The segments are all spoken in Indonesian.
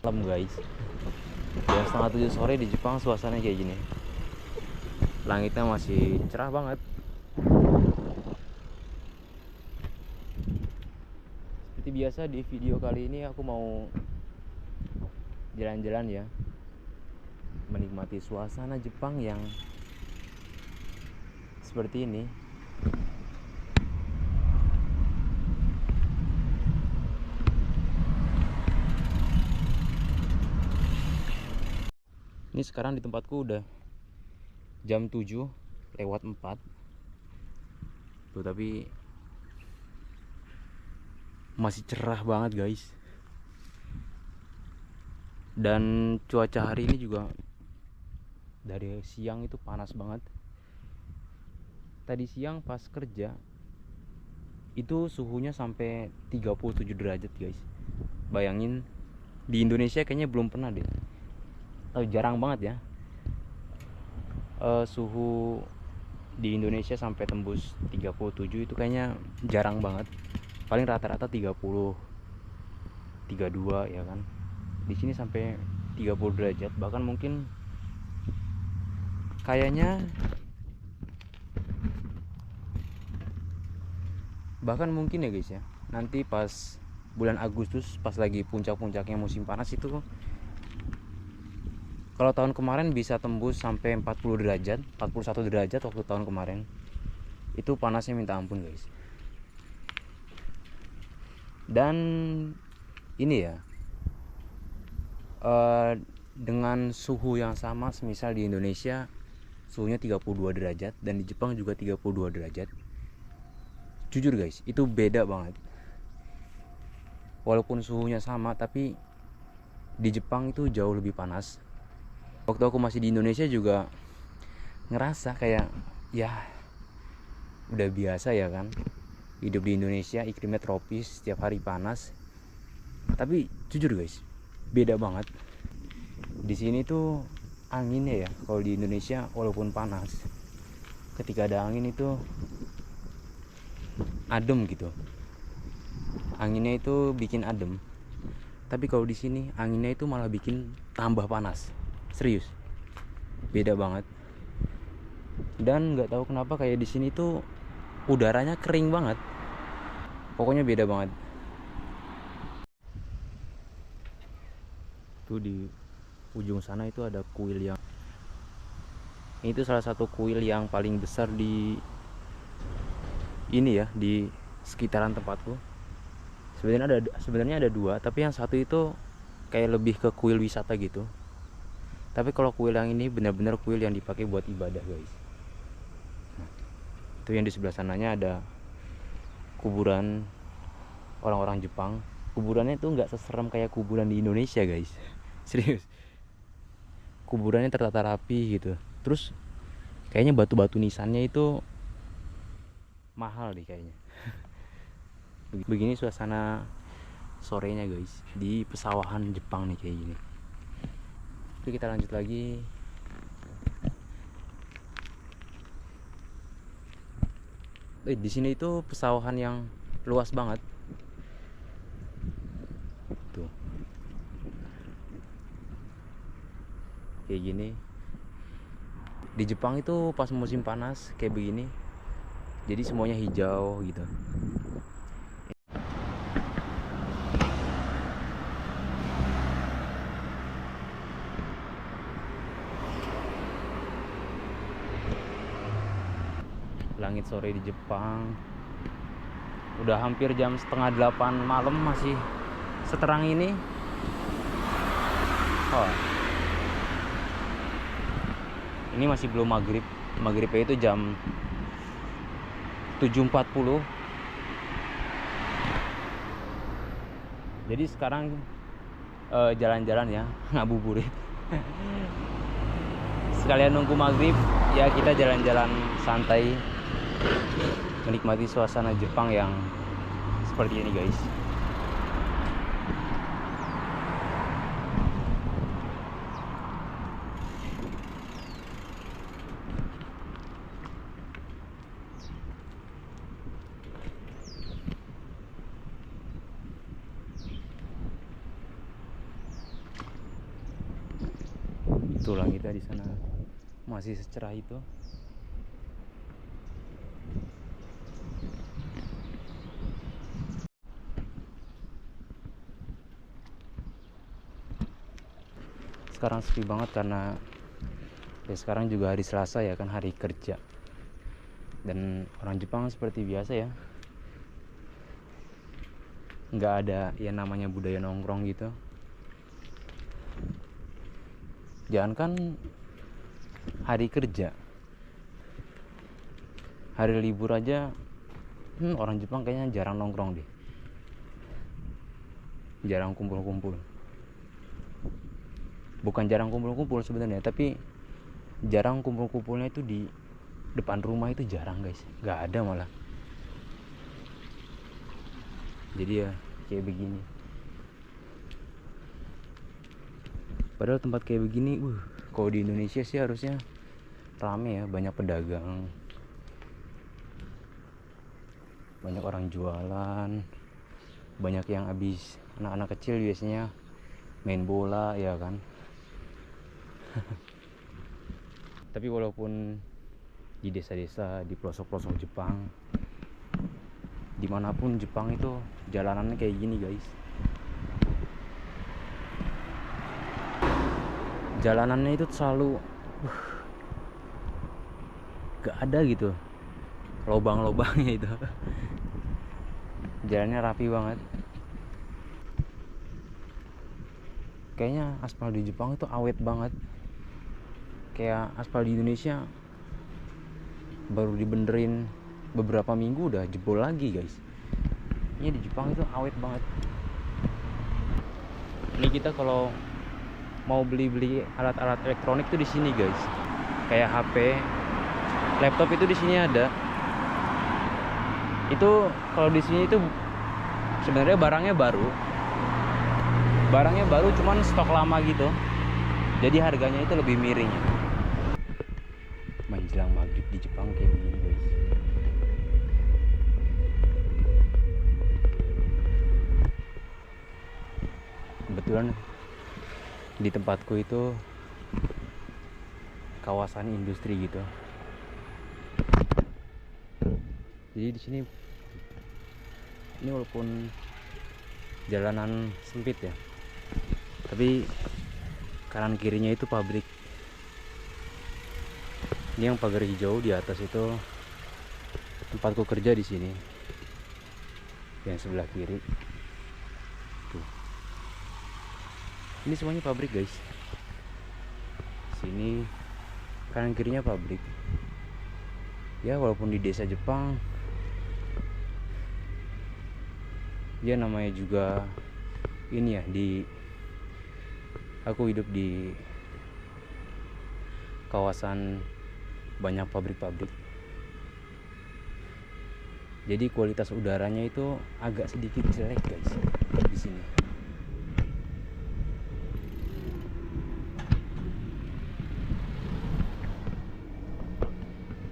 malam guys, jam setengah 7 sore di Jepang suasananya kayak gini. Langitnya masih cerah banget. Seperti biasa di video kali ini aku mau jalan-jalan ya, menikmati suasana Jepang yang seperti ini. Ini sekarang di tempatku udah jam 7:04 tuh, tapi masih cerah banget guys. Dan cuaca hari ini juga dari siang itu panas banget. Tadi siang pas kerja itu suhunya sampai 37 derajat guys. Bayangin, di Indonesia kayaknya belum pernah deh, atau jarang banget ya, suhu di Indonesia sampai tembus 37 itu kayaknya jarang banget. Paling rata-rata 30, 32 ya kan. Di sini sampai 30 derajat, bahkan mungkin kayaknya mungkin ya guys ya, nanti pas bulan Agustus pas lagi puncak-puncaknya musim panas itu, kalau tahun kemarin bisa tembus sampai 40 derajat, 41 derajat waktu tahun kemarin. Itu panasnya minta ampun guys. Dan ini ya, dengan suhu yang sama, semisal di Indonesia suhunya 32 derajat dan di Jepang juga 32 derajat. Jujur guys, itu beda banget. Walaupun suhunya sama, tapi di Jepang itu jauh lebih panas. Waktu aku masih di Indonesia juga ngerasa kayak ya udah biasa ya kan, hidup di Indonesia iklimnya tropis, setiap hari panas. Tapi jujur guys, beda banget. Di sini tuh anginnya ya, kalau di Indonesia walaupun panas, ketika ada angin itu adem gitu. Anginnya itu bikin adem. Tapi kalau di sini anginnya itu malah bikin tambah panas. Serius. Beda banget. Dan nggak tahu kenapa kayak di sini tuh udaranya kering banget. Pokoknya beda banget. Tuh di ujung sana itu ada kuil yang itu salah satu kuil yang paling besar di ini ya, di sekitaran tempatku. Sebenarnya ada dua, tapi yang satu itu kayak lebih ke kuil wisata gitu. Tapi kalau kuil yang ini benar-benar kuil yang dipakai buat ibadah guys. Nah, itu yang di sebelah sananya ada kuburan orang-orang Jepang. Kuburannya itu nggak seserem kayak kuburan di Indonesia guys. Serius. Kuburannya tertata rapi gitu. Terus kayaknya batu-batu nisannya itu mahal deh kayaknya. Begini suasana sorenya guys di pesawahan Jepang nih kayak gini. Oke, kita lanjut lagi. Di sini itu pesawahan yang luas banget. Tuh. Kayak gini. Di Jepang itu pas musim panas kayak begini. Jadi semuanya hijau gitu. Langit sore di Jepang udah hampir jam setengah 8 malam masih seterang ini. Oh, ini masih belum maghrib. Maghribnya itu jam 7.40. Jadi sekarang jalan-jalan ya, ngabuburit. Sekalian nunggu maghrib ya, kita jalan-jalan santai menikmati suasana Jepang yang seperti ini guys. tulang kita di sana masih secerah itu. Sekarang sepi banget karena ya sekarang juga hari Selasa ya kan, hari kerja. Dan orang Jepang seperti biasa ya, nggak ada yang namanya budaya nongkrong gitu. Jangankan hari kerja, hari libur aja orang Jepang kayaknya jarang nongkrong deh, jarang kumpul-kumpul. Bukan jarang kumpul-kumpul sebenarnya, tapi jarang kumpul-kumpulnya itu di depan rumah, itu jarang guys, nggak ada malah. Jadi ya kayak begini. Padahal tempat kayak begini, kalau di Indonesia sih harusnya rame ya, banyak pedagang, banyak orang jualan, banyak yang habis, anak-anak kecil biasanya main bola ya kan. Tapi walaupun di desa-desa, di pelosok-pelosok Jepang, dimanapun Jepang itu jalanannya kayak gini guys. Jalanannya itu selalu gak ada gitu lobang-lobangnya itu. Jalannya rapi banget. Kayaknya aspal di Jepang itu awet banget. Kayak aspal di Indonesia baru dibenerin beberapa minggu udah jebol lagi guys. Ini di Jepang itu awet banget. Ini kita kalau mau beli alat-alat elektronik tuh di sini guys. Kayak HP, laptop itu di sini ada. Itu kalau di sini itu sebenarnya barangnya baru cuman stok lama gitu. Jadi harganya itu lebih miring. Menjelang maghrib di Jepang kayak begini guys. Kebetulan di tempatku itu kawasan industri gitu. Jadi di sini ini walaupun jalanan sempit ya, tapi kanan kirinya itu pabrik. Ini yang pagar hijau di atas itu tempatku kerja di sini. Yang sebelah kiri. Tuh. Ini semuanya pabrik guys. Sini kanan kirinya pabrik. Ya walaupun di desa Jepang, ya namanya juga ini ya, aku hidup di kawasan banyak pabrik-pabrik. Jadi kualitas udaranya itu agak sedikit jelek guys di sini.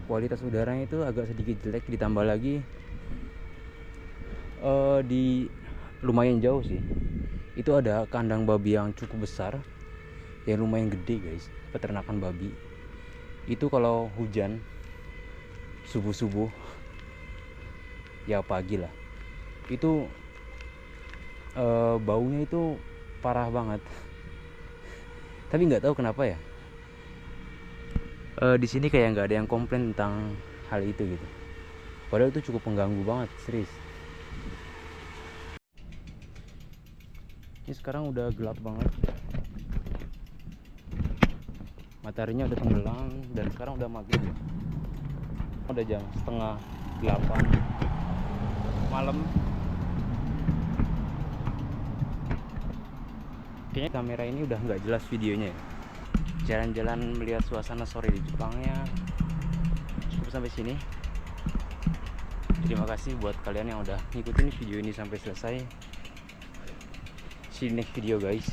Kualitas udaranya itu agak sedikit jelek, ditambah lagi di lumayan jauh sih. Itu ada kandang babi yang cukup besar, yang lumayan gede guys, peternakan babi. Itu kalau hujan subuh-subuh ya pagi lah, itu baunya itu parah banget. Tapi nggak tahu kenapa ya, di sini kayak nggak ada yang komplain tentang hal itu gitu. Padahal itu cukup mengganggu banget, serius. Ini sekarang udah gelap banget, mataharinya udah tenggelam, dan sekarang udah maghrib ya. Udah jam 7:30 malam. Kayaknya kamera ini udah nggak jelas videonya ya. Jalan-jalan melihat suasana sore di Jepangnya cukup sampai sini. Terima kasih buat kalian yang udah ngikutin video ini sampai selesai. See you next video guys.